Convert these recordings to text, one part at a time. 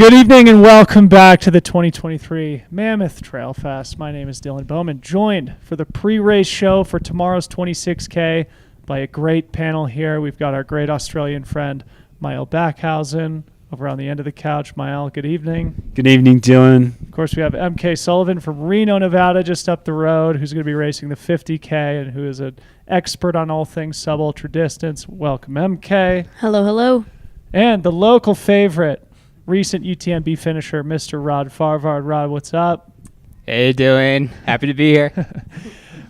Good evening and welcome back to the 2023 Mammoth Trail Fest. My name is Dylan Bowman, joined for the pre-race show for tomorrow's 26K by a great panel here. We've got our great Australian friend, Mael Backhausen, over on the end of the couch. Mael, good evening. Good evening, Dylan. Of course, we have MK Sullivan from Reno, Nevada, just up the road, who's going to be racing the 50K and who is an expert on all things sub-ultra distance. Welcome, MK. Hello, hello. And the local favorite, recent UTMB finisher, Mr. Rod Farvard. Rod, what's up? Hey, Dylan. Happy to be here.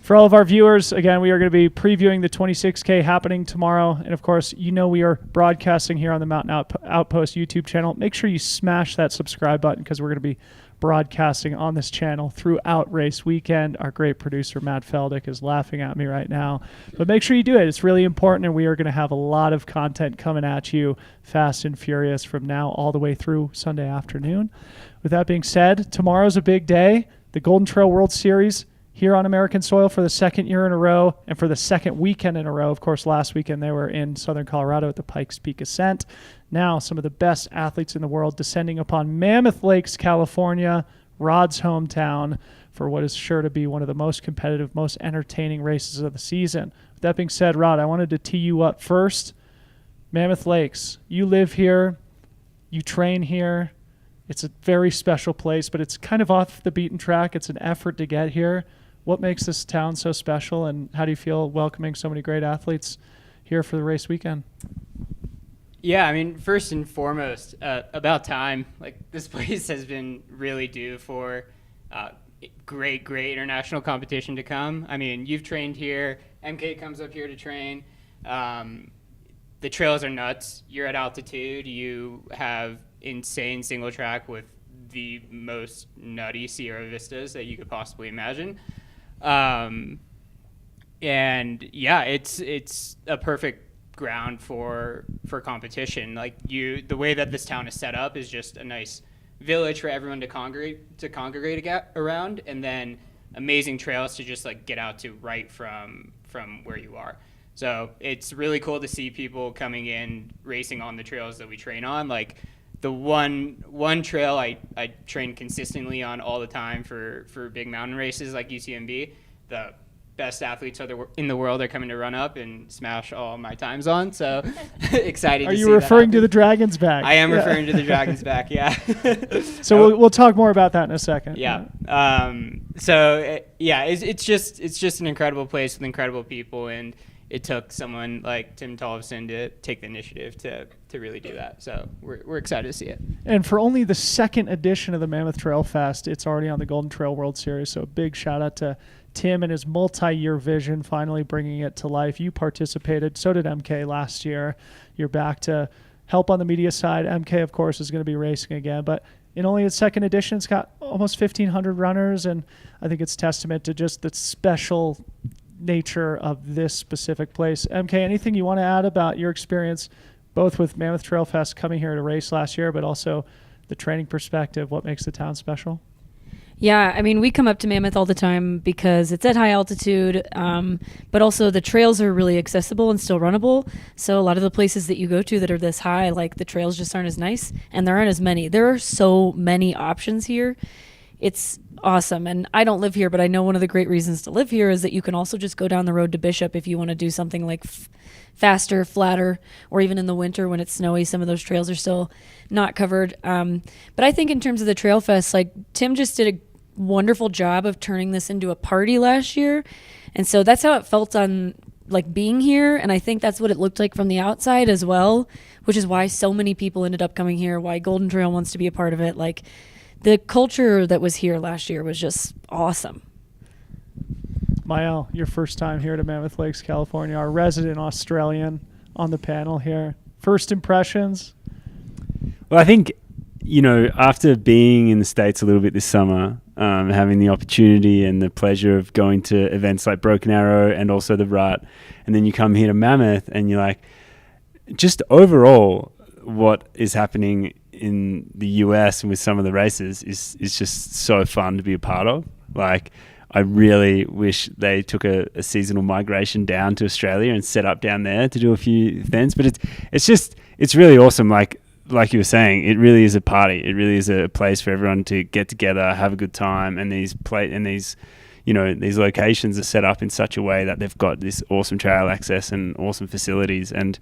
For all of our viewers, again, we are going to be previewing the 26K happening tomorrow. And, of course, you know we are broadcasting here on the Mountain Outpost YouTube channel. Make sure you smash that subscribe button because we're going to be broadcasting on this channel throughout race weekend. Our great producer, Matt Feldick, is laughing at me right now. But make sure you do it. It's really important, and we are going to have a lot of content coming at you fast and furious from now all the way through Sunday afternoon. With that being said, tomorrow's a big day. The Golden Trail World Series here on American soil for the second year in a row and for the second weekend in a row. Of course, last weekend they were in southern Colorado at the Pikes Peak Ascent. Now some of the best athletes in the world descending upon Mammoth Lakes, California, Rod's hometown, for what is sure to be one of the most competitive, most entertaining races of the season. With that being said, Rod, I wanted to tee you up first. Mammoth Lakes, you live here, you train here. It's a very special place, but it's kind of off the beaten track. It's an effort to get here. What makes this town so special, and how do you feel welcoming so many great athletes here for the race weekend? Yeah, I mean, first and foremost, about time. Like, this place has been really due for great international competition to come. I mean, you've trained here. MK comes up here to train. The trails are nuts. You're at altitude. You have insane single track with the most nutty Sierra Vistas that you could possibly imagine. And yeah, it's a perfect ground for competition. Like, the way that this town is set up is just a nice village for everyone to congregate around, and then amazing trails to just like get out to right from where you are. So it's really cool to see people coming in racing on the trails that we train on. Like, the one trail I train consistently on all the time for big mountain races like UTMB, the best athletes in the world are coming to run up and smash all my times on. So excited to see that. Are you referring to the Dragon's Back? I am referring to the Dragon's Back, yeah. So we'll talk more about that in a second. Yeah. It's just an incredible place with incredible people, and it took someone like Tim Tollefson to take the initiative to really do that. So we're excited to see it. And for only the second edition of the Mammoth Trail Fest, it's already on the Golden Trail World Series. So a big shout out to Tim and his multi-year vision, finally bringing it to life. You participated. So did MK last year. You're back to help on the media side. MK, of course, is going to be racing again. But in only its second edition, it's got almost 1,500 runners. And I think it's testament to just the special nature of this specific place. MK, anything you want to add about your experience both with Mammoth Trail Fest coming here to race last year, but also the training perspective, what makes the town special? Yeah, I mean, we come up to Mammoth all the time because it's at high altitude, but also the trails are really accessible and still runnable. So a lot of the places that you go to that are this high, like, the trails just aren't as nice, and there aren't as many. There are so many options here. It's awesome. And I don't live here, but I know one of the great reasons to live here is that you can also just go down the road to Bishop if you want to do something like faster, flatter, or even in the winter when it's snowy, some of those trails are still not covered. But I think in terms of the Trail Fest, like, Tim just did a wonderful job of turning this into a party last year. And so that's how it felt on, like, being here. And I think that's what it looked like from the outside as well, which is why so many people ended up coming here, why Golden Trail wants to be a part of it. Like, the culture that was here last year was just awesome. Mael, your first time here to Mammoth Lakes, California, our resident Australian on the panel here. First impressions? Well, I think, after being in the States a little bit this summer, having the opportunity and the pleasure of going to events like Broken Arrow and also the Rut, and then you come here to Mammoth and you're like, just overall, what is happening in the US and with some of the races is just so fun to be a part of. Like, I really wish they took a seasonal migration down to Australia and set up down there to do a few events. But it's really awesome. Like like you were saying, it really is a party. It really is a place for everyone to get together, have a good time, and these locations are set up in such a way that they've got this awesome trail access and awesome facilities. And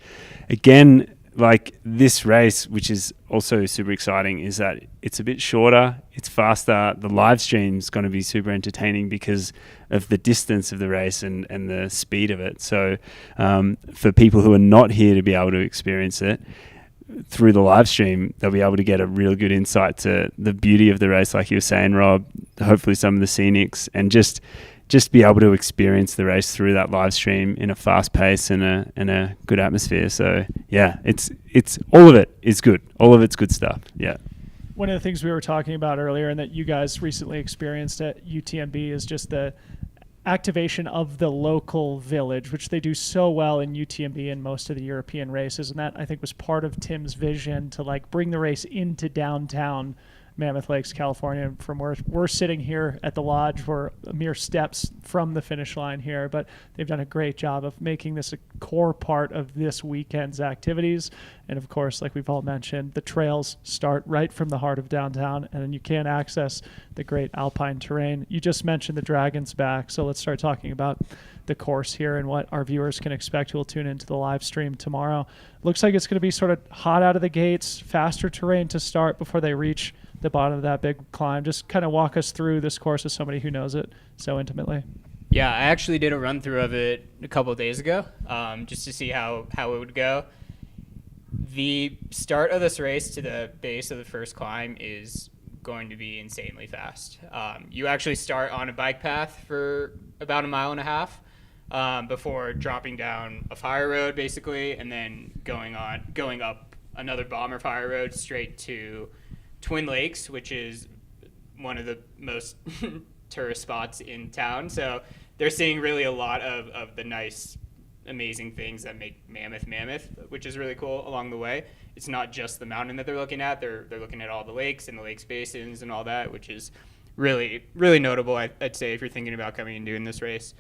again, like this race, which is also super exciting, is that it's a bit shorter, it's faster. The live stream's going to be super entertaining because of the distance of the race and the speed of it. So for people who are not here to be able to experience it, through the live stream, they'll be able to get a real good insight to the beauty of the race, like you were saying, Rob, hopefully some of the scenics, and just be able to experience the race through that live stream in a fast pace and a good atmosphere. So yeah, it's all of it is good. All of it's good stuff. Yeah. One of the things we were talking about earlier and that you guys recently experienced at UTMB is just the activation of the local village, which they do so well in UTMB and most of the European races. And that, I think, was part of Tim's vision to like bring the race into downtown Mammoth Lakes, California. From where we're sitting here at the lodge, we're mere steps from the finish line here, but they've done a great job of making this a core part of this weekend's activities. And of course, like we've all mentioned, the trails start right from the heart of downtown, and then you can access the great alpine terrain. You just mentioned the Dragon's Back, so let's start talking about the course here and what our viewers can expect who will tune into the live stream tomorrow. Looks like it's going to be sort of hot out of the gates, faster terrain to start before they reach the bottom of that big climb. Just kind of walk us through this course as somebody who knows it so intimately. Yeah, I actually did a run through of it a couple of days ago, just to see how it would go. The start of this race to the base of the first climb is going to be insanely fast. You actually start on a bike path for about 1.5 miles before dropping down a fire road basically, and then going up another bomber fire road straight to Twin Lakes, which is one of the most tourist spots in town. So they're seeing really a lot of the nice, amazing things that make Mammoth, which is really cool along the way. It's not just the mountain that they're looking at. They're looking at all the lakes and the lakes basins and all that, which is really, really notable, I'd say, if you're thinking about coming and doing this race.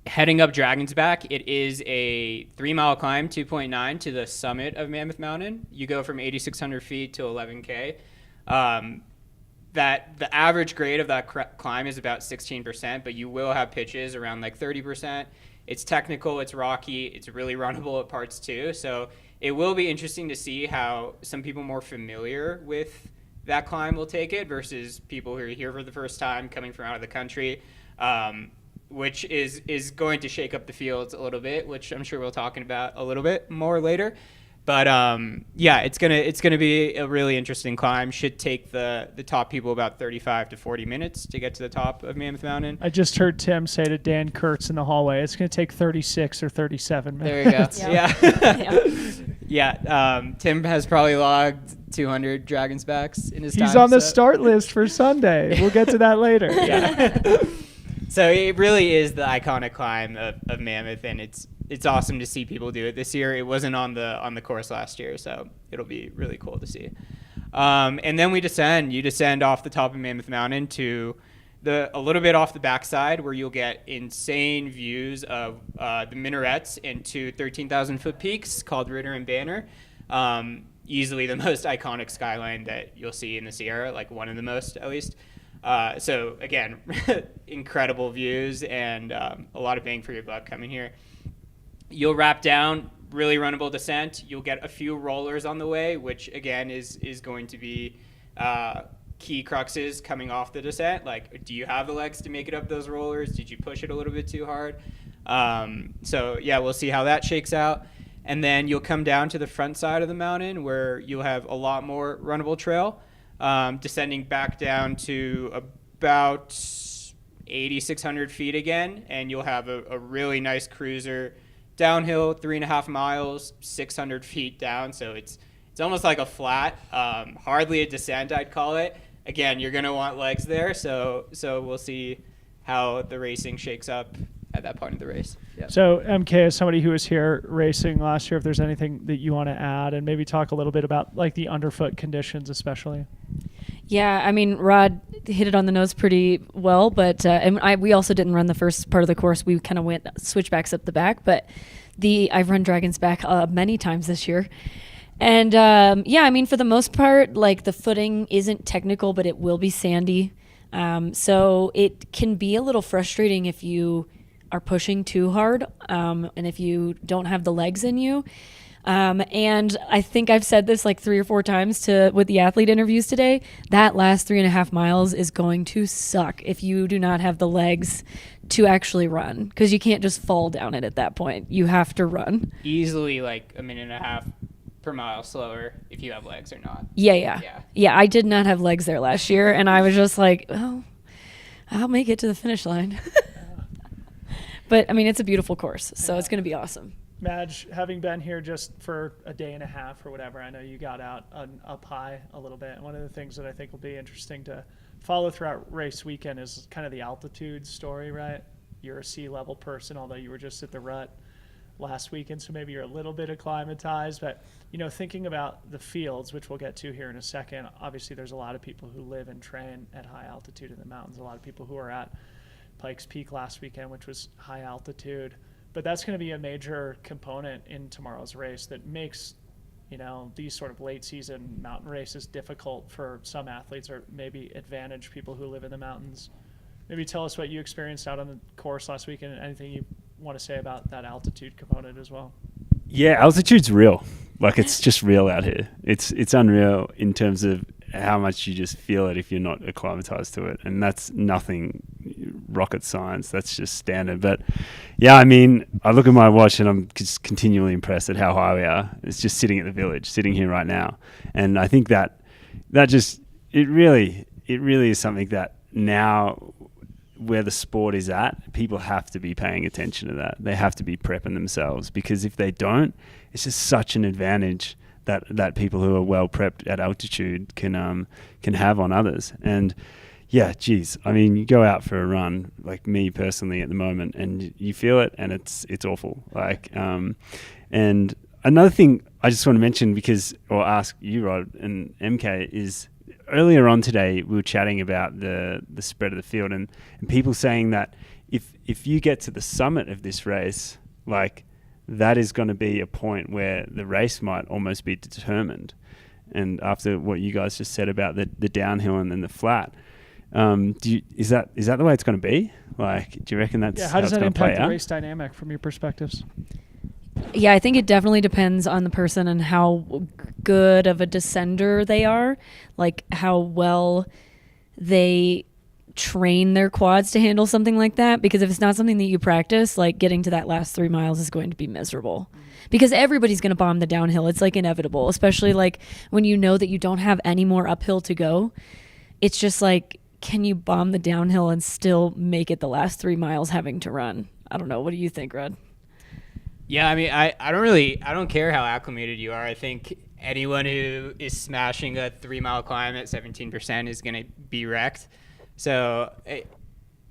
Heading up Dragon's Back, it is a 3-mile climb, 2.9 to the summit of Mammoth Mountain. You go from 8,600 feet to 11K. That the average grade of that climb is about 16%, but you will have pitches around like 30%. It's technical, it's rocky, it's really runnable at parts too. So it will be interesting to see how some people more familiar with that climb will take it versus people who are here for the first time coming from out of the country. Which is going to shake up the fields a little bit, which I'm sure we'll talk about a little bit more later. But yeah, it's gonna be a really interesting climb. Should take the top people about 35 to 40 minutes to get to the top of Mammoth Mountain. I just heard Tim say to Dan Kurtz in the hallway, it's going to take 36 or 37 minutes. There you go. Yeah. Tim has probably logged 200 Dragon's Backs in his time. He's on the start list for Sunday. We'll get to that later. Yeah. So it really is the iconic climb of Mammoth, and it's awesome to see people do it this year. It wasn't on the course last year, so it'll be really cool to see. And then we descend. You descend off the top of Mammoth Mountain to a little bit off the backside, where you'll get insane views of the minarets and 2 13,000-foot peaks called Ritter and Banner. Easily the most iconic skyline that you'll see in the Sierra, like one of the most at least. So again, incredible views and a lot of bang for your buck coming here. You'll wrap down, really runnable descent. You'll get a few rollers on the way, which again is going to be key cruxes coming off the descent. Like, do you have the legs to make it up those rollers? Did you push it a little bit too hard? So yeah, we'll see how that shakes out. And then you'll come down to the front side of the mountain where you'll have a lot more runnable trail. Descending back down to about 8,600 feet again, and you'll have a really nice cruiser downhill, 3.5 miles, 600 feet down. So it's almost like a flat, hardly a descent, I'd call it. Again, you're gonna want legs there, so we'll see how the racing shakes up at that point of the race. Yeah. So MK, as somebody who was here racing last year, if there's anything that you want to add and maybe talk a little bit about like the underfoot conditions especially. Yeah, I mean, Rod hit it on the nose pretty well, but we also didn't run the first part of the course. We kind of went switchbacks up the back, but I've run Dragon's Back many times this year. And yeah, I mean, for the most part, like the footing isn't technical, but it will be sandy. So it can be a little frustrating if you are pushing too hard, and if you don't have the legs in you. And I think I've said this like 3 or 4 times with the athlete interviews today, that last 3.5 miles is going to suck if you do not have the legs to actually run, because you can't just fall down it at that point. You have to run. Easily like a minute and a half per mile slower if you have legs or not. Yeah. I did not have legs there last year, and I was just like, oh, I'll make it to the finish line. But I mean, it's a beautiful course, so it's going to be awesome. Madge, having been here just for a day and a half or whatever, I know you got out up high a little bit. And one of the things that I think will be interesting to follow throughout race weekend is kind of the altitude story, right? You're a sea level person, although you were just at the rut last weekend, so maybe you're a little bit acclimatized. But, thinking about the fields, which we'll get to here in a second, obviously there's a lot of people who live and train at high altitude in the mountains, a lot of people who are at Pikes Peak last weekend, which was high altitude. But that's going to be a major component in tomorrow's race that makes, these sort of late season mountain races difficult for some athletes, or maybe advantage people who live in the mountains. Maybe tell us what you experienced out on the course last weekend, and anything you want to say about that altitude component as well. Yeah, altitude's real. Like, it's just real out here. It's unreal in terms of how much you just feel it if you're not acclimatized to it. And that's nothing rocket science. That's just standard. But yeah, I mean, I look at my watch and I'm just continually impressed at how high we are. It's just sitting at the village, sitting here right now. And I think that just, it really is something that now, where the sport is at, people have to be paying attention to that. They have to be prepping themselves, because if they don't, it's just such an advantage that people who are well prepped at altitude can have on others. And yeah, geez, I mean, you go out for a run, like me personally at the moment, and you feel it, and it's awful. Like, and another thing I just want to mention, or ask you, Rod and MK, is earlier on today we were chatting about the spread of the field, and people saying that if you get to the summit of this race, like, that is going to be a point where the race might almost be determined. And after what you guys just said about the downhill and then the flat, is that the way it's going to be? Like, do you reckon that's how does that impact the out? race dynamic from your perspectives? Yeah, I think it definitely depends on the person and how good of a descender they are, like how well they train their quads to handle something like that. Because if it's not something that you practice, like, getting to that last 3 miles is going to be miserable, because everybody's going to bomb the downhill. It's like inevitable, especially like when you know that you don't have any more uphill to go. It's just like, can you bomb the downhill and still make it the last 3 miles having to run? I don't know. What do you think, Rod? Yeah, I mean, I don't care how acclimated you are. I think anyone who is smashing a 3 mile climb at 17% is going to be wrecked. So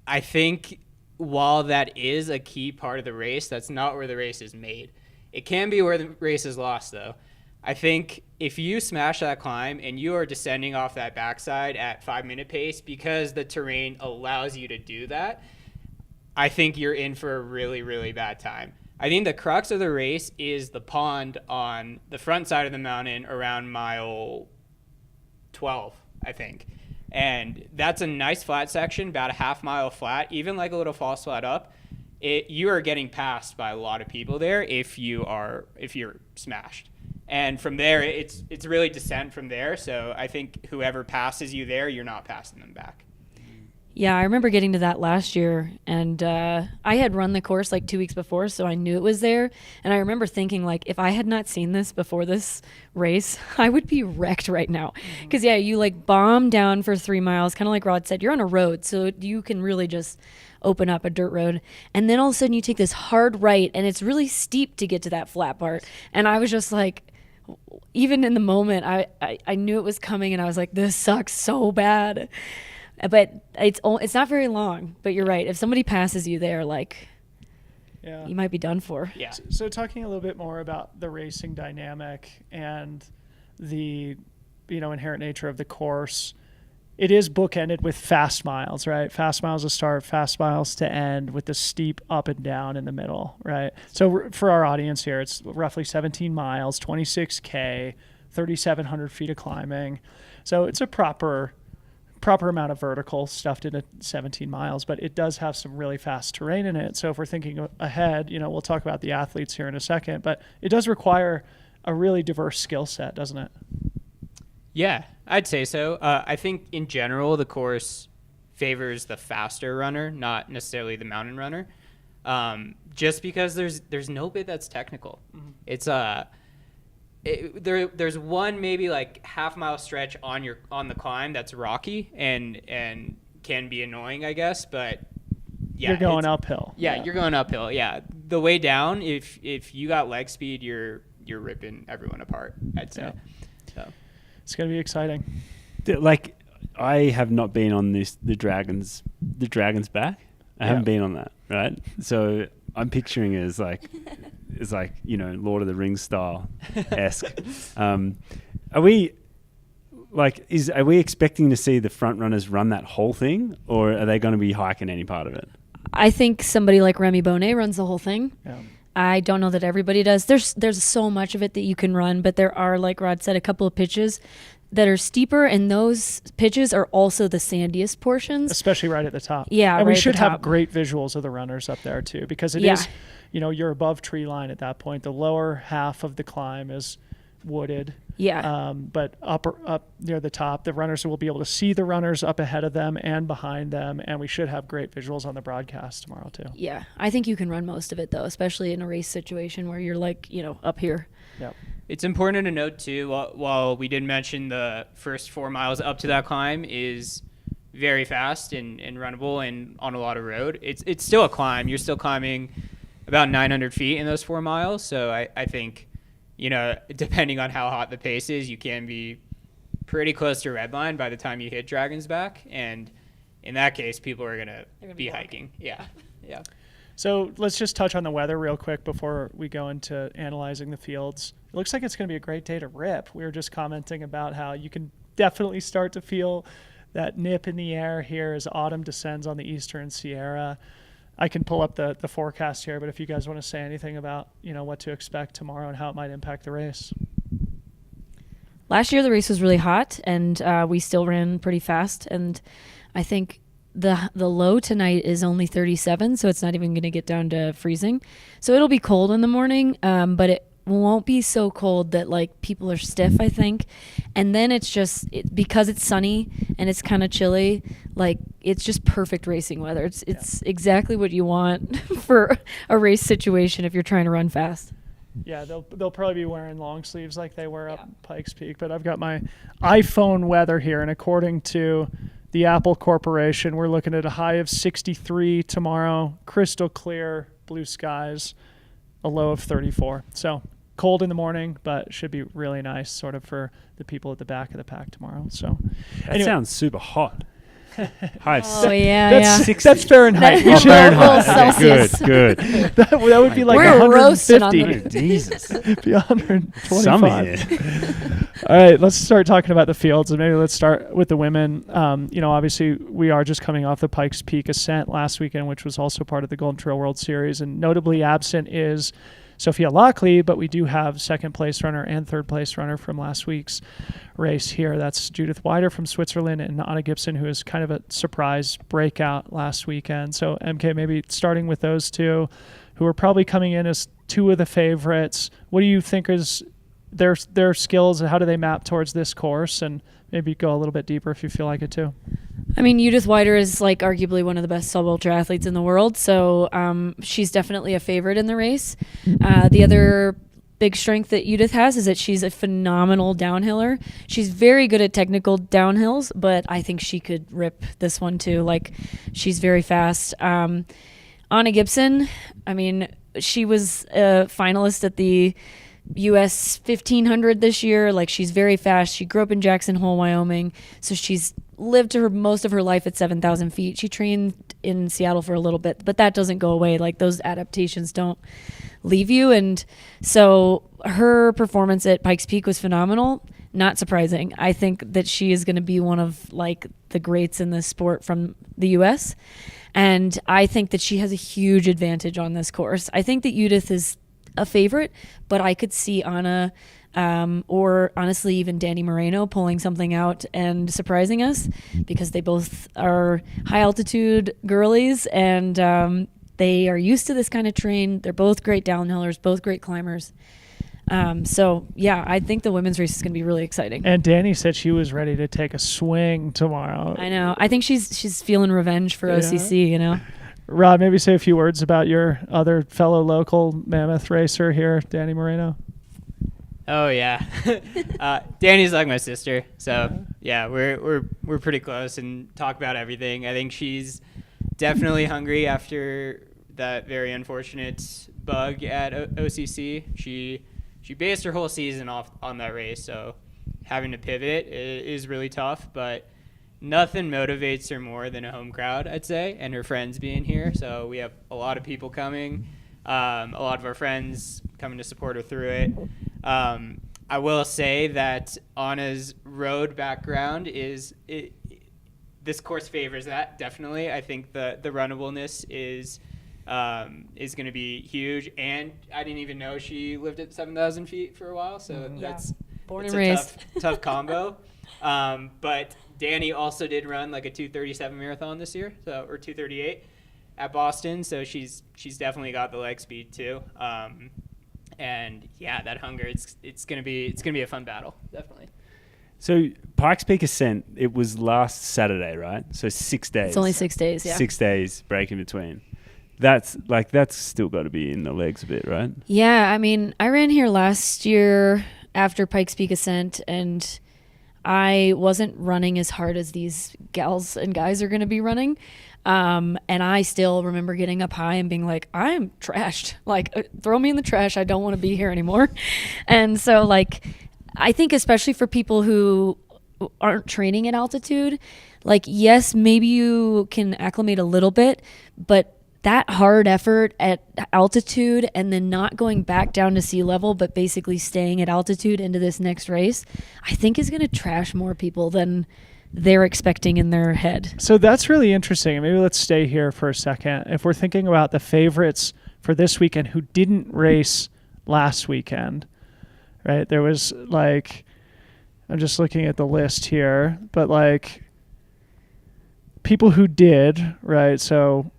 I think while that is a key part of the race, that's not where the race is made. It can be where the race is lost, though. I think if you smash that climb and you are descending off that backside at 5-minute pace because the terrain allows you to do that, I think you're in for a really, really bad time. I think the crux of the race is the pond on the front side of the mountain around mile 12, I think. And that's a nice flat section, about a half mile flat, even like a little false flat up. You are getting passed by a lot of people there if you're smashed. And from there, it's really descent from there. So I think whoever passes you there, you're not passing them back. Yeah, I remember getting to that last year, and I had run the course like 2 weeks before, so I knew it was there. And I remember thinking, like, if I had not seen this before this race, I would be wrecked right now. Because, yeah, you like bomb down for 3 miles, kind of like Rod said. You're on a road, so you can really just open up a dirt road. And then all of a sudden you take this hard right, and it's really steep to get to that flat part. And I was just like, even in the moment, I knew it was coming, and I was like, this sucks so bad. But it's not very long. But you're right. If somebody passes you there, like, you might be done for. Yeah. So talking a little bit more about the racing dynamic and the inherent nature of the course, it is bookended with fast miles, right? Fast miles to start, fast miles to end, with the steep up and down in the middle, right? So for our audience here, it's roughly 17 miles, 26K, 3,700 feet of climbing. So it's a proper amount of vertical stuffed into 17 miles, but it does have some really fast terrain in it. So if we're thinking ahead, we'll talk about the athletes here in a second, but it does require a really diverse skill set, doesn't it? Yeah, I'd say so. I think in general, the course favors the faster runner, not necessarily the mountain runner, just because there's no bit that's technical. Mm-hmm. It's there's one maybe like half-mile stretch on the climb that's rocky and can be annoying, I guess, but yeah, you're going uphill. Yeah, you're going uphill. Yeah, the way down, if you got leg speed, you're ripping everyone apart, I'd say. Yeah. So it's gonna be exciting. Like, I have not been on the Dragon's Back. I haven't been on that, right? So I'm picturing it as like Lord of the Rings style esque. Are we expecting to see the front runners run that whole thing, or are they going to be hiking any part of it? I think somebody like Remy Bonnet runs the whole thing. Yeah. I don't know that everybody does. There's so much of it that you can run, but there are, like Rod said, a couple of pitches that are steeper, and those pitches are also the sandiest portions. Especially right at the top. Yeah, and right we should at the have top. great visuals of the runners up there too, because it is, you're above tree line at that point. The lower half of the climb is wooded. Yeah. But up near the top, the runners will be able to see the runners up ahead of them and behind them, and we should have great visuals on the broadcast tomorrow too. Yeah, I think you can run most of it though, especially in a race situation where you're like, up here. Yep. It's important to note too, while we did mention the first 4 miles up to that climb is very fast and runnable and on a lot of road, it's still a climb. You're still climbing about 900 feet in those 4 miles. So I think, depending on how hot the pace is, you can be pretty close to redline by the time you hit Dragon's Back. And in that case, people are going to be hiking. Yeah. Yeah. So let's just touch on the weather real quick before we go into analyzing the fields. It looks like it's going to be a great day to rip. We were just commenting about how you can definitely start to feel that nip in the air here as autumn descends on the Eastern Sierra. I can pull up the forecast here, but if you guys want to say anything about, what to expect tomorrow and how it might impact the race. Last year the race was really hot, and we still ran pretty fast, and I think the low tonight is only 37, so it's not even going to get down to freezing. So it'll be cold in the morning, but it won't be so cold that like people are stiff, I think. And then it's just because it's sunny and it's kind of chilly, like it's just perfect racing weather. It's exactly what you want for a race situation if you're trying to run fast. Yeah, they'll probably be wearing long sleeves like they were up Pikes Peak, but I've got my iPhone weather here, and according to the Apple Corporation, we're looking at a high of 63 tomorrow, crystal clear, blue skies, a low of 34. So cold in the morning, but should be really nice sort of for the people at the back of the pack tomorrow. So that sounds super hot. High. That's Fahrenheit. We should Fahrenheit. Celsius. Good. that would be like We're 150. roasting on the Jesus. Be 125. Summer here. All right, let's start talking about the fields, and maybe let's start with the women. Obviously we are just coming off the Pikes Peak ascent last weekend, which was also part of the Golden Trail World Series, and notably absent is Sophia Lockley, but we do have second place runner and third place runner from last week's race here. That's Judith Weider from Switzerland and Anna Gibson, who is kind of a surprise breakout last weekend. So MK, maybe starting with those two, who are probably coming in as two of the favorites. What do you think is their skills, and how do they map towards this course? And maybe go a little bit deeper if you feel like it too. I mean, Judith Weider is like arguably one of the best sub-ultra athletes in the world, so she's definitely a favorite in the race. The other big strength that Judith has is that she's a phenomenal downhiller. She's very good at technical downhills, but I think she could rip this one too. Like, she's very fast. Anna Gibson, I mean, she was a finalist at the US 1500 this year. Like, she's very fast. She grew up in Jackson Hole, Wyoming. So she's lived most of her life at 7,000 feet. She trained in Seattle for a little bit, but that doesn't go away. Like, those adaptations don't leave you. And so her performance at Pikes Peak was phenomenal. Not surprising. I think that she is going to be one of like the greats in this sport from the US. And I think that she has a huge advantage on this course. I think that Judith is a favorite, but I could see Anna or honestly even Danny Moreno pulling something out and surprising us, because they both are high altitude girlies, and they are used to this kind of terrain. They're both great downhillers, both great climbers. So yeah, I think the women's race is going to be really exciting. And Danny said she was ready to take a swing tomorrow. I know. I think she's feeling revenge for OCC, you know. Rod, maybe say a few words about your other fellow local Mammoth racer here, Danny Moreno. Oh yeah, Danny's like my sister, so yeah, we're pretty close and talk about everything. I think she's definitely hungry after that very unfortunate bug at OCC. She based her whole season off on that race, so having to pivot is really tough. But nothing motivates her more than a home crowd, I'd say, and her friends being here. So we have a lot of people coming, a lot of our friends coming to support her through it. I will say that Anna's road background this course favors that, definitely. I think the runnableness is going to be huge, and I didn't even know she lived at 7,000 feet for a while, so that's born it's and a raised. tough combo. But Danny also did run like a 2:37 marathon this year, or 2:38 at Boston, so she's definitely got the leg speed too. And yeah, that hunger, it's gonna be a fun battle, definitely. So Pikes Peak Ascent, it was last Saturday, right? So 6 days. It's only 6 days, yeah. 6 days break in between. That's still got to be in the legs a bit, right? Yeah, I mean, I ran here last year after Pikes Peak Ascent, and I wasn't running as hard as these gals and guys are going to be running. And I still remember getting up high and being like, I'm trashed. Like, throw me in the trash. I don't want to be here anymore. And so, like, I think especially for people who aren't training at altitude, like, yes, maybe you can acclimate a little bit, but that hard effort at altitude and then not going back down to sea level, but basically staying at altitude into this next race, I think is going to trash more people than they're expecting in their head. So that's really interesting. Maybe let's stay here for a second. If we're thinking about the favorites for this weekend who didn't race last weekend, right? There was like, I'm just looking at the list here, but like people who did, right? So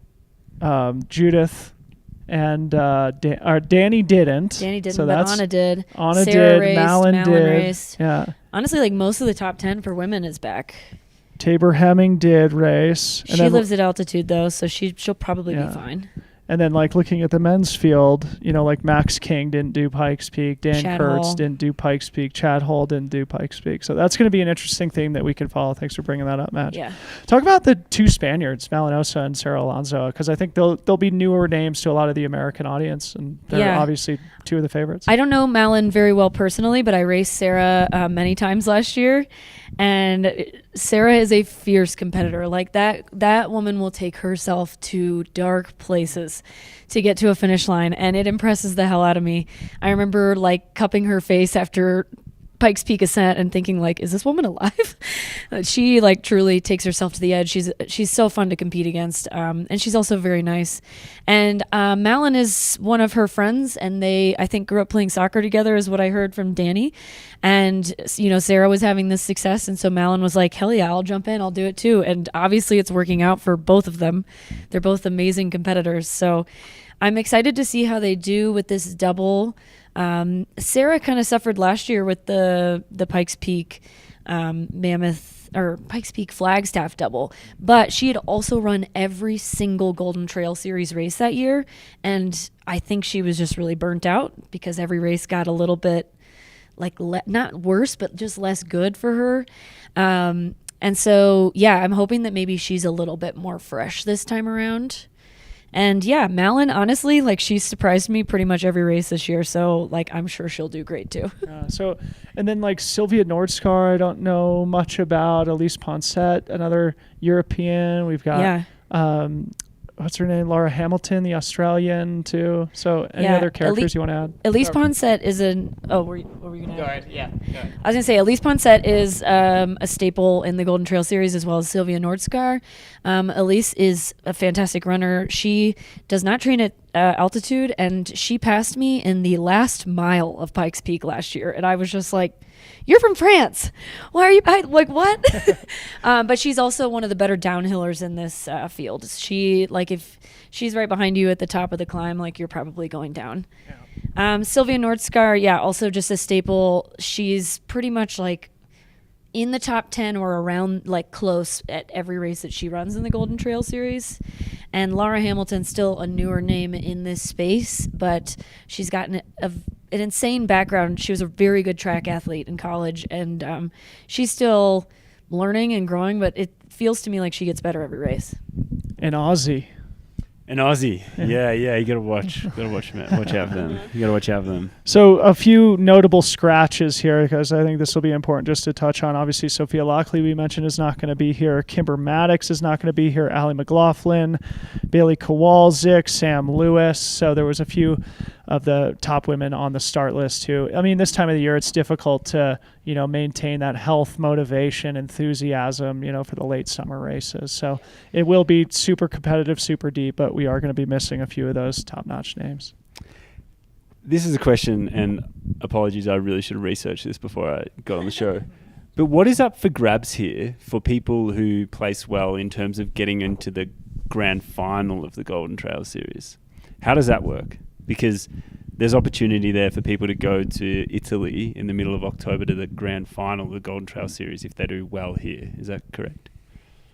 Judith and Danny didn't. Danny didn't, so but Anna did. Anna Sarah did. raced, Malin did. raced. Yeah. Honestly, like most of the top 10 for women is back. Tabor Hemming did race. She lives at altitude though, so she'll probably be fine. And then, like, looking at the men's field, you know, like Max King didn't do Pikes Peak. Dan Chad Kurtz Hall didn't do Pikes Peak. Chad Hall didn't do Pikes Peak. So that's going to be an interesting theme that we can follow. Thanks for bringing that up, Matt. Yeah. Talk about the two Spaniards, Malinosa and Sarah Alonso, because I think they'll be newer names to a lot of the American audience, and they're obviously two of the favorites. I don't know Malin very well personally, but I raced Sarah many times last year, and Sarah is a fierce competitor. Like that woman will take herself to dark places to get to a finish line, and it impresses the hell out of me. I remember like cupping her face after Pikes Peak Ascent and thinking like, is this woman alive? She like truly takes herself to the edge. She's so fun to compete against, and she's also very nice. And Malin is one of her friends, and they, I think, grew up playing soccer together is what I heard from Danny. And you know, Sarah was having this success, and so Malin was like, hell yeah, I'll jump in, I'll do it too. And obviously it's working out for both of them. They're both amazing competitors, so I'm excited to see how they do with this double. Sarah kind of suffered last year with the Pikes Peak Mammoth or Pikes Peak Flagstaff double, but she had also run every single Golden Trail Series race that year, and I think she was just really burnt out because every race got a little bit like not worse, but just less good for her. And so, yeah, I'm hoping that maybe she's a little bit more fresh this time around. And yeah, Malin, honestly, like she's surprised me pretty much every race this year. So like I'm sure she'll do great too. And then like Sylvia Nordskar, I don't know much about. Elise Poncet, another European. We've got what's her name? Laura Hamilton, the Australian too. So any other characters you want to add? Elise Poncet is what were you going to add? Go ahead. Yeah. Go ahead. I was going to say Elise Poncet is a staple in the Golden Trail series as well as Sylvia Nordskar. Elise is a fantastic runner. She does not train at altitude, and she passed me in the last mile of Pikes Peak last year. And I was just like, you're from France. Why are you like what? But she's also one of the better downhillers in this field. She like if she's right behind you at the top of the climb, like you're probably going down. Yeah. Sylvia Nordskar, also just a staple. She's pretty much like in the top 10 or around like close at every race that she runs in the Golden Trail series. And Laura Hamilton's still a newer name in this space, but she's gotten an insane background. She was a very good track athlete in college, and she's still learning and growing, but it feels to me like she gets better every race. An Aussie. Yeah. You gotta watch out for them. You gotta watch out for them. So a few notable scratches here, because I think this will be important just to touch on. Obviously, Sophia Lockley, we mentioned, is not going to be here. Kimber Maddox is not going to be here. Allie McLaughlin, Bailey Kowalczyk, Sam Lewis. So there was a few of the top women on the start list too. I mean, this time of the year, it's difficult to, maintain that health, motivation, enthusiasm, for the late summer races. So it will be super competitive, super deep, but we are going to be missing a few of those top-notch names. This is a question, and apologies, I really should have researched this before I got on the show. But what is up for grabs here for people who place well in terms of getting into the grand final of the Golden Trail Series? How does that work? Because there's opportunity there for people to go to Italy in the middle of October to the grand final of the Golden Trail Series if they do well here. Is that correct?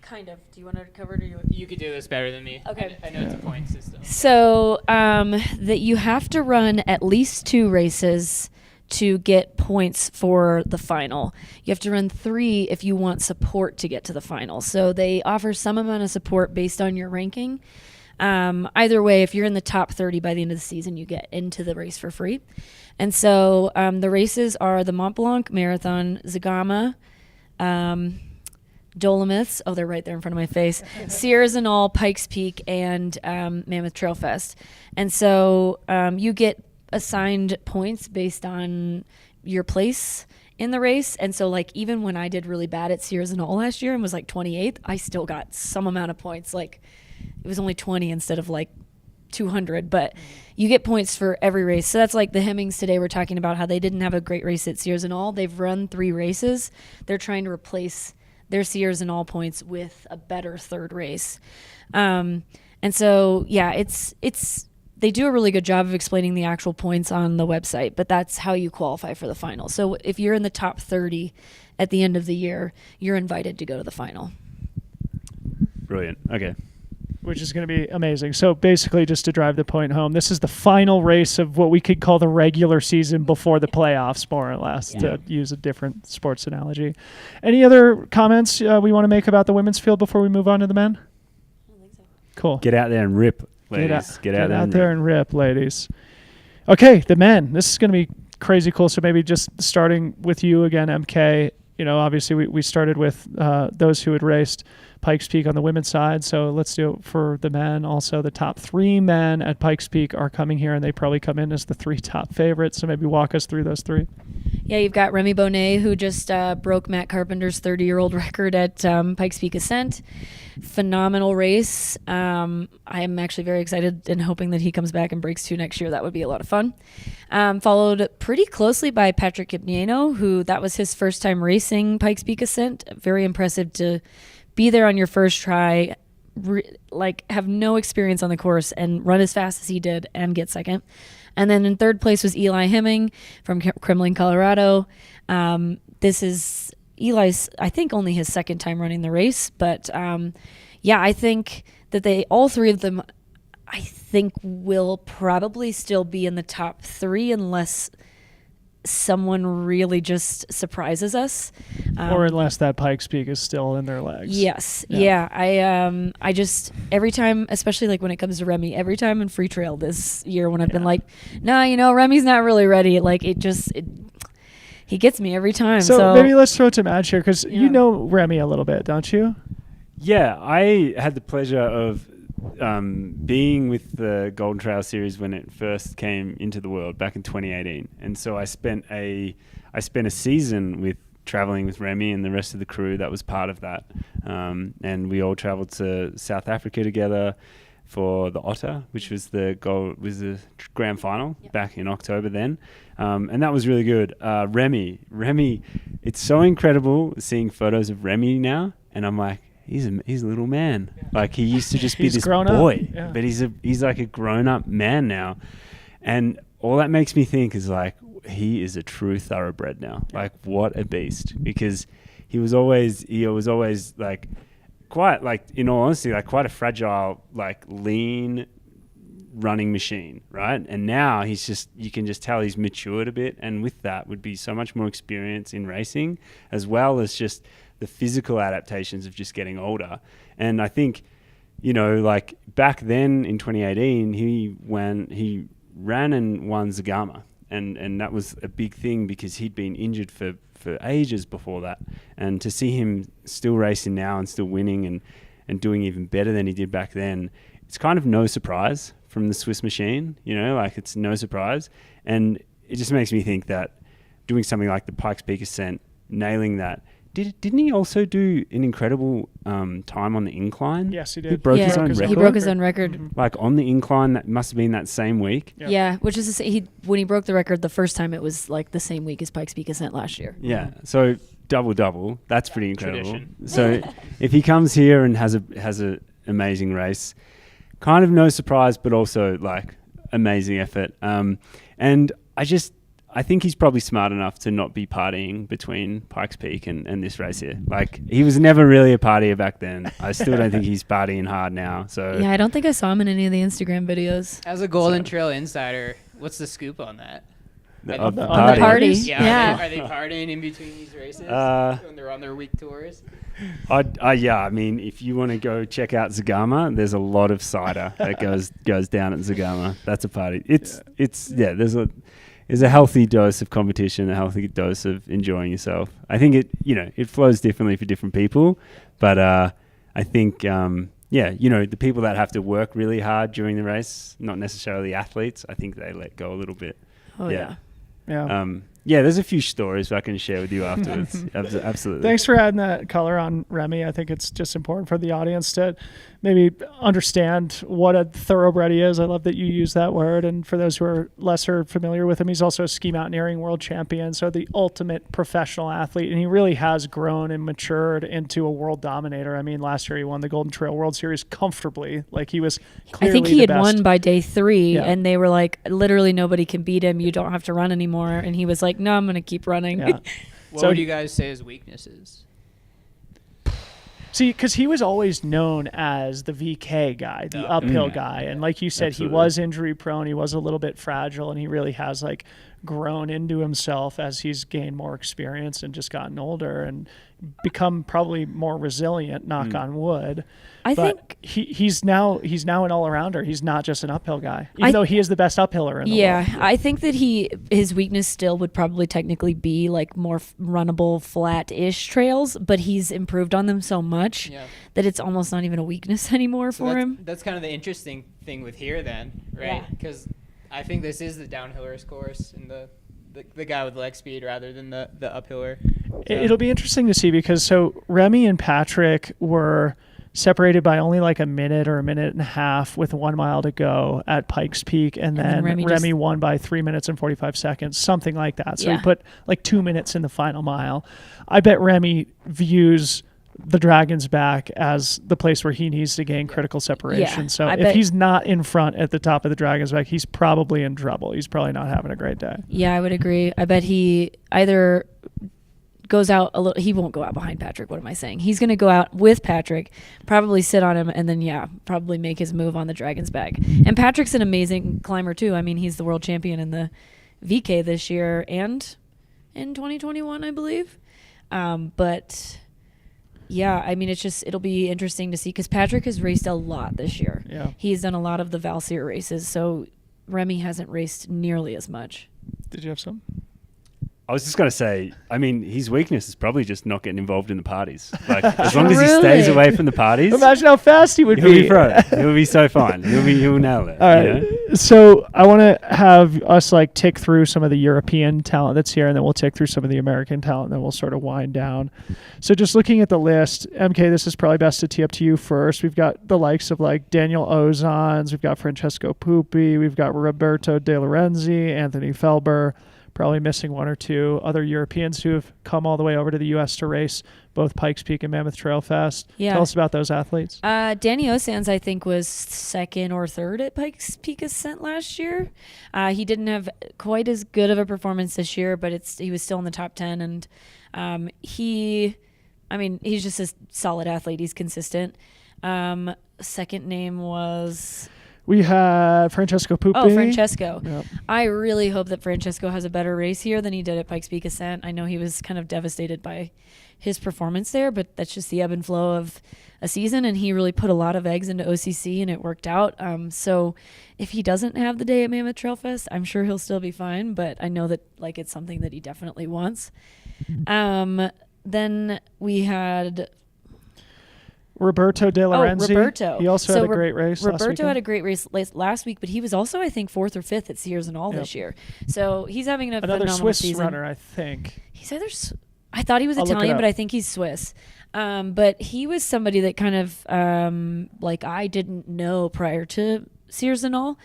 Kind of. Do you want to cover it, or You could do this better than me. Okay. I know it's a point system. So that you have to run at least 2 races to get points for the final. You have to run 3 if you want support to get to the final. So they offer some amount of support based on your ranking. Either way, if you're in the top 30 by the end of the season, you get into the race for free. And so the races are the Mont Blanc Marathon, Zagama, Dolomites, they're right there in front of my face, Sierras and All, Pikes Peak, and Mammoth Trail Fest. And so you get assigned points based on your place in the race. And so like even when I did really bad at Sierras and All last year and was like 28th, I still got some amount of points. Like it was only 20 instead of like 200, but you get points for every race. So that's like the Hemmings today were talking about how they didn't have a great race at Sierras and All. They've run 3 races. They're trying to replace their Sierras and All points with a better third race. And so, they do a really good job of explaining the actual points on the website, but that's how you qualify for the final. So if you're in the top 30 at the end of the year, you're invited to go to the final. Brilliant. Okay. Which is going to be amazing. So basically, just to drive the point home, this is the final race of what we could call the regular season before the playoffs, more or less, to use a different sports analogy. Any other comments we want to make about the women's field before we move on to the men? I don't think so. Cool. Get out there and rip, ladies. Get out there and rip, ladies. Okay, the men. This is going to be crazy cool. So maybe just starting with you again, MK. Obviously we started with those who had raced Pikes Peak on the women's side. So let's do it for the men. Also, the top 3 men at Pikes Peak are coming here, and they probably come in as the 3 top favorites. So maybe walk us through those 3. Yeah, you've got Remy Bonnet, who just broke Matt Carpenter's 30-year-old record at Pikes Peak Ascent. Phenomenal race. I am actually very excited and hoping that he comes back and breaks 2 next year. That would be a lot of fun. Followed pretty closely by Patrick Kipnieno, who that was his first time racing Pikes Peak Ascent. Very impressive to be there on your first try, have no experience on the course and run as fast as he did and get second. And then in third place was Eli Hemming from Kremlin, Colorado. This is Eli's, I think, only his second time running the race. But I think that all 3 of them, I think, will probably still be in the top 3 unless someone really just surprises us. Or unless that Pikes Peak is still in their legs. Yes. Yeah. Yeah. I just, every time, especially like when it comes to Remy, every time in free trail this year when I've been like, nah, Remy's not really ready. Like he gets me every time. So maybe let's throw it to Madge here, because Yeah. you know Remy a little bit, don't you? Yeah, I had the pleasure of being with the Golden Trail series when it first came into the world back in 2018, and so I spent a season with traveling with Remy and the rest of the crew that was part of that, and we all traveled to South Africa together for the Otter, which was the grand final back in October then, and that was really good. Remy, it's so incredible seeing photos of Remy now, and I'm like, he's a little man. Like, he used to just be this boy, but he's like a grown up man now, and all that makes me think is like, he is a true thoroughbred now. Like, what a beast! Because he was always like, quite, like, in all honesty, like quite a fragile, like lean running machine, right? And now you can just tell he's matured a bit, and with that would be so much more experience in racing, as well as just the physical adaptations of just getting older. And I think, like back then in 2018, he ran and won Zagama, and that was a big thing because he'd been injured for ages before that. And to see him still racing now and still winning and doing even better than he did back then, it's kind of no surprise from the Swiss machine, like it's no surprise. And it just makes me think that doing something like the Pikes Peak Ascent, nailing that, didn't he also do an incredible time on the incline? Yes, he did. He broke his own record. He broke his own record. Mm-hmm. Like on the incline, that must have been that same week. Yeah, which is when he broke the record the first time, it was like the same week as Pikes Peak Ascent last year. Yeah, so double. That's pretty incredible. Tradition. So if he comes here and has a amazing race, kind of no surprise, but also like amazing effort. And I think he's probably smart enough to not be partying between Pikes Peak and this race here. Like, he was never really a partier back then. I still don't think he's partying hard now. So Yeah, I don't think I saw him in any of the Instagram videos. As a Golden Trail insider, what's the scoop on that? of the On the party. Yeah. Yeah. Are they partying in between these races when they're on their week tours? Yeah, I mean, if you want to go check out Zagama, there's a lot of cider that goes down at Zagama. That's a party. There's a healthy dose of competition, a healthy dose of enjoying yourself. I think it flows differently for different people, but I think the people that have to work really hard during the race, not necessarily athletes, I think they let go a little bit. Oh yeah. Yeah. There's a few stories I can share with you afterwards. Absolutely. Thanks for adding that color on Remy. I think it's just important for the audience to maybe understand what a thoroughbred he is. I love that you use that word. And for those who are lesser familiar with him, he's also a ski mountaineering world champion, so the ultimate professional athlete. And he really has grown and matured into a world dominator. I mean, last year he won the Golden Trail World Series comfortably. Like, he was clearly I think he had the best. won by day 3, Yeah. and they were like, literally nobody can beat him. You don't have to run anymore. And he was like, no, I'm going to keep running. Yeah. What So would he- you guys say his weaknesses? See, because he was always known as the VK guy, the uphill guy. And like you said, Absolutely. he was injury prone. He was a little bit fragile, and he really has like grown into himself as he's gained more experience and just gotten older and become probably more resilient, knock on wood. I But think he's now an all-arounder. He's not just an uphill guy, even though he is the best uphiller in the world. I think that his weakness still would probably technically be like more runnable, flat-ish trails, but he's improved on them so much that it's almost not even a weakness anymore for him. That's kind of the interesting thing with here then, right? Yeah. Because I think this is the downhiller's course and the guy with leg speed rather than the uphiller. It'll be interesting to see, because so Remy and Patrick were separated by only like a minute or a minute and a half with 1 mile to go at Pikes Peak, and then Remy won by 3 minutes and 45 seconds, something like that. So he put like 2 minutes in the final mile. I bet Remy views the Dragon's Back as the place where he needs to gain critical separation. Yeah, So I if bet- he's not in front at the top of the Dragon's Back, he's probably in trouble. He's probably not having a great day. Yeah, I would agree. I bet he either goes out a little. He won't go out behind Patrick. What am I saying? He's going to go out with Patrick, probably sit on him, and then probably make his move on the Dragon's Back. And Patrick's an amazing climber too. I mean, he's the world champion in the VK this year and in 2021, I believe. But yeah, I mean, it'll be interesting to see because Patrick has raced a lot this year. Yeah. He's done a lot of the Valsier races, so Remy hasn't raced nearly as much. Did you have some? I was just going to say, I mean, his weakness is probably just not getting involved in the parties. Like, as long as he stays away from the parties, Imagine how fast he would he'll be. be pro. He'll be so fine. He'll nail it. All right. You know? So I want to have us like tick through some of the European talent that's here, and then we'll tick through some of the American talent, and then we'll sort of wind down. So just looking at the list, MK, this is probably best to tee up to you first. We've got the likes of like Daniel Ozons, we've got Francesco Pupi, we've got Roberto De Lorenzi, Anthony Felber. Probably missing one or two other Europeans who have come all the way over to the U.S. to race both Pikes Peak and Mammoth Trail Fest. Yeah. Tell us about those athletes. Danny Osans, I think, was second or third at Pikes Peak Ascent last year. He didn't have quite as good of a performance this year, but he was still in the top 10. And he's just a solid athlete. He's consistent. Second name was... We had Francesco Pupi. Oh, Francesco. Yep. I really hope that Francesco has a better race here than he did at Pikes Peak Ascent. I know he was kind of devastated by his performance there, but that's just the ebb and flow of a season, and he really put a lot of eggs into OCC, and it worked out. So if he doesn't have the day at Mammoth Trail Fest, I'm sure he'll still be fine, but I know that like it's something that he definitely wants. Then we had... Roberto De Lorenzi. Roberto. He also had a great race Roberto had a great race last week, but he was also, I think, 4th or 5th at Sears and All this year. So he's having another phenomenal Swiss season. runner, I think. He's either... I thought he was Italian, but I think he's Swiss. But he was somebody that kind of, I didn't know prior to Sears and All.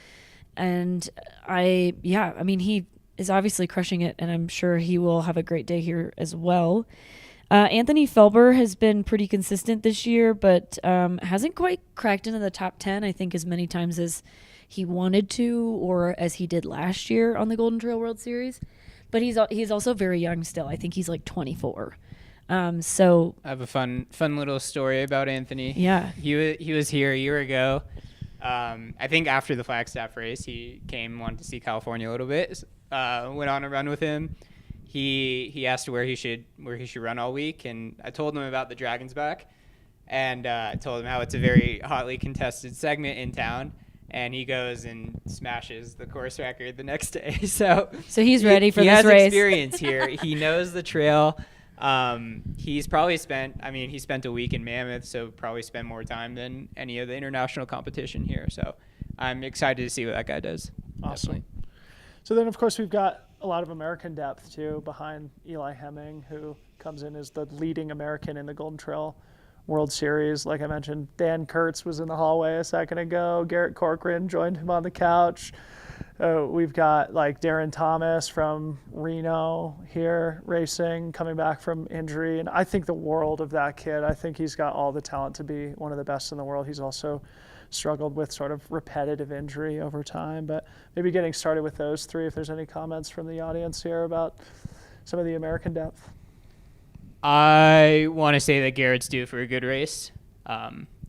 And he is obviously crushing it, and I'm sure he will have a great day here as well. Anthony Felber has been pretty consistent this year, but hasn't quite cracked into the top 10, I think, as many times as he wanted to or as he did last year on the Golden Trail World Series. But he's also very young still. I think he's like 24. So I have a fun little story about Anthony. Yeah. He was here a year ago. I think after the Flagstaff race, he wanted to see California a little bit. Went on a run with him. He asked where he should run all week, and I told him about the Dragon's Back, and I told him how it's a very hotly contested segment in town, and he goes and smashes the course record the next day. So he's ready for this race. He has experience here. He knows the trail. He's probably spent a week in Mammoth, so probably spent more time than any of the international competition here. So I'm excited to see what that guy does. Awesome. Definitely. So then, of course, we've got a lot of American depth, too, behind Eli Hemming, who comes in as the leading American in the Golden Trail World Series. Like I mentioned, Dan Kurtz was in the hallway a second ago. Garrett Corcoran joined him on the couch. We've got, like, Darren Thomas from Reno here racing, coming back from injury. And I think the world of that kid. I think he's got all the talent to be one of the best in the world. He's also struggled with sort of repetitive injury over time. But maybe getting started with those three, if there's any comments from the audience here about some of the American depth. I want to say that Garrett's due for a good race.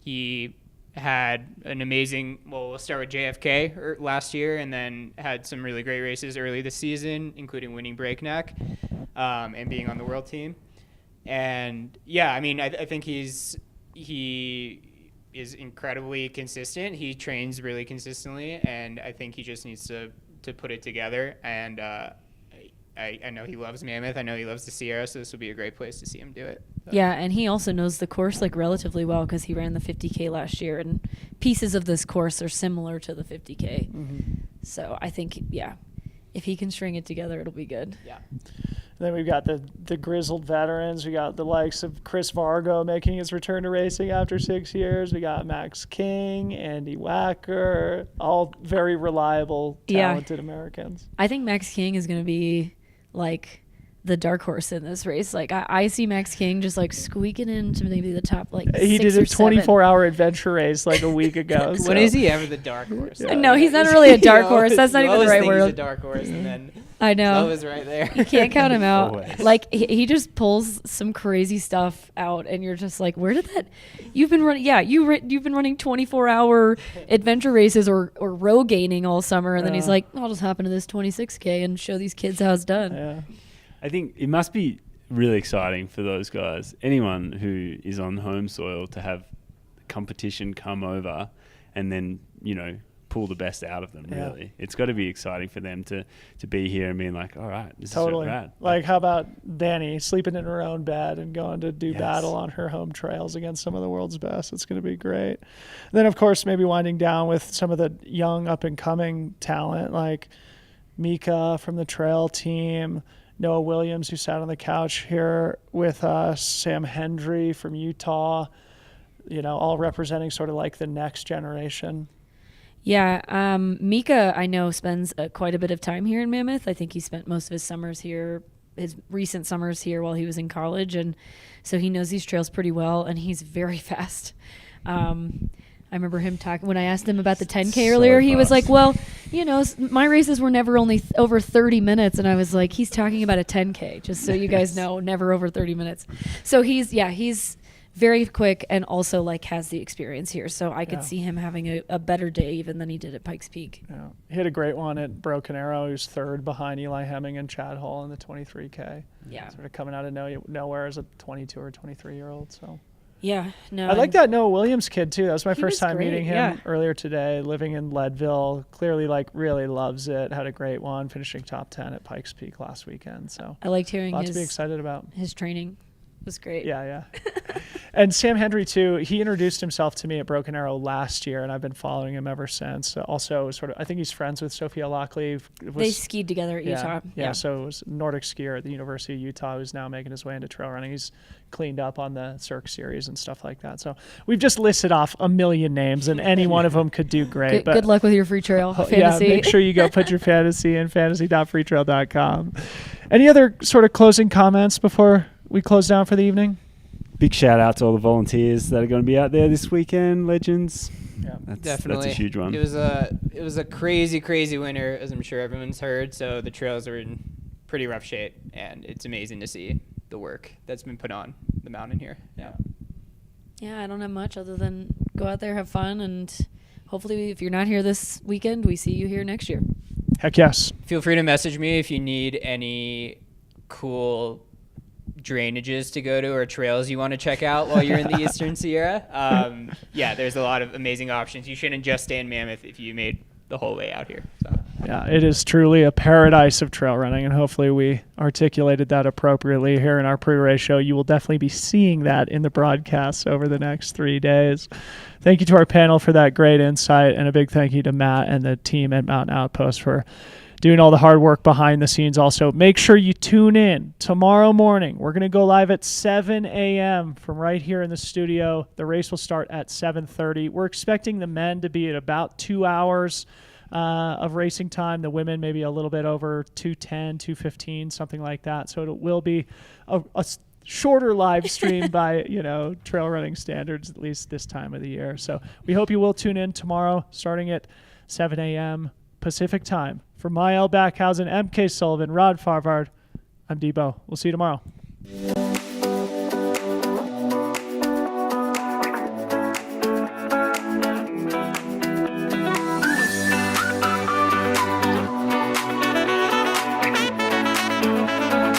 He had an amazing, we'll start with JFK last year, and then had some really great races early this season, including winning Breakneck and being on the world team. And yeah, I mean, I think he is incredibly consistent. He trains really consistently, and I think he just needs to put it together. And I know he loves Mammoth. I know he loves the Sierra, so this will be a great place to see him do it. So. Yeah, and he also knows the course like relatively well because he ran the 50K last year, and pieces of this course are similar to the 50K. Mm-hmm. So I think, if he can string it together, it'll be good. Yeah. Then we've got the grizzled veterans. We got the likes of Chris Vargo making his return to racing after 6 years. We got Max King, Andy Wacker, all very reliable, talented Americans. I think Max King is going to be like the dark horse in this race. Like I see Max King just like squeaking into maybe the top like he 6 did or a 24-hour adventure race like a week ago. When is he ever the dark horse? No, he's not really a dark horse. That's not even the right word. He's a dark horse, and then I know. That was right there. You can't count him out. Always. Like he just pulls some crazy stuff out, and you're just like, where did that? You've been running, yeah. You've been running 24-hour adventure races or row gaining all summer, and then he's like, I'll just hop into this 26K and show these kids how it's done. Yeah. I think it must be really exciting for those guys, anyone who is on home soil, to have competition come over and then, pull the best out of them. Really, it's got to be exciting for them to be here and being like, all right, this Totally. is rad. Like, how about Danny sleeping in her own bed and going to do battle on her home trails against some of the world's best? It's going to be great. And then, of course, maybe winding down with some of the young up-and-coming talent like Mika from the trail team, Noah Williams, who sat on the couch here with us, Sam Hendry from Utah, all representing sort of like the next generation. Yeah, Mika, I know, spends quite a bit of time here in Mammoth. I think he spent most of his summers here, his recent summers here while he was in college, and so he knows these trails pretty well, and he's very fast. I remember him talking, when I asked him about the 10K earlier, he was like, well, my races were never only over 30 minutes, and I was like, he's talking about a 10K, just so you guys know, never over 30 minutes. So he's very quick and also has the experience here. So I could see him having a better day even than he did at Pikes Peak. Yeah. He had a great one at Broken Arrow. He was third behind Eli Hemming and Chad Hall in the 23K. Yeah. Sort of coming out of nowhere as a 22 or 23-year-old. So yeah, no. I like that Noah Williams kid too. That was my He first was time great, meeting him yeah. earlier today, living in Leadville. Clearly really loves it. Had a great one, finishing top 10 at Pikes Peak last weekend. So I liked hearing lots to be excited about. his training. Was great. Yeah. And Sam Hendry too, he introduced himself to me at Broken Arrow last year, and I've been following him ever since. Also I think he's friends with Sophia Lockley. They skied together at Utah. Yeah, so it was a Nordic skier at the University of Utah who's now making his way into trail running. He's cleaned up on the Cirque series and stuff like that. So we've just listed off a million names, and any one of them could do great. Good luck with your free trail fantasy. Yeah, make sure you go put your fantasy in fantasy.freetrail.com. Any other sort of closing comments before we close down for the evening? Big shout out to all the volunteers that are going to be out there this weekend, legends. Yeah, Definitely. That's a huge one. It was a crazy winter, as I'm sure everyone's heard. So the trails are in pretty rough shape, and it's amazing to see the work that's been put on the mountain here. Yeah, I don't have much other than go out there, have fun, and hopefully if you're not here this weekend, we see you here next year. Heck yes. Feel free to message me if you need any cool drainages to go to or trails you want to check out while you're in the Eastern Sierra. There's a lot of amazing options. You shouldn't just stay in Mammoth if you made the whole way out here. So. Yeah, it is truly a paradise of trail running, and hopefully we articulated that appropriately here in our pre-race show. You will definitely be seeing that in the broadcasts over the next 3 days. Thank you to our panel for that great insight, and a big thank you to Matt and the team at Mountain Outpost for doing all the hard work behind the scenes. Also, make sure you tune in tomorrow morning. We're going to go live at 7 a.m. from right here in the studio. The race will start at 7:30. We're expecting the men to be at about 2 hours of racing time. The women maybe a little bit over 2:10, 2:15, something like that. So it will be a shorter live stream by trail running standards, at least this time of the year. So we hope you will tune in tomorrow starting at 7 a.m. Pacific time. For Mael Backhausen, MK Sullivan, Rod Farvard, I'm Debo. We'll see you tomorrow.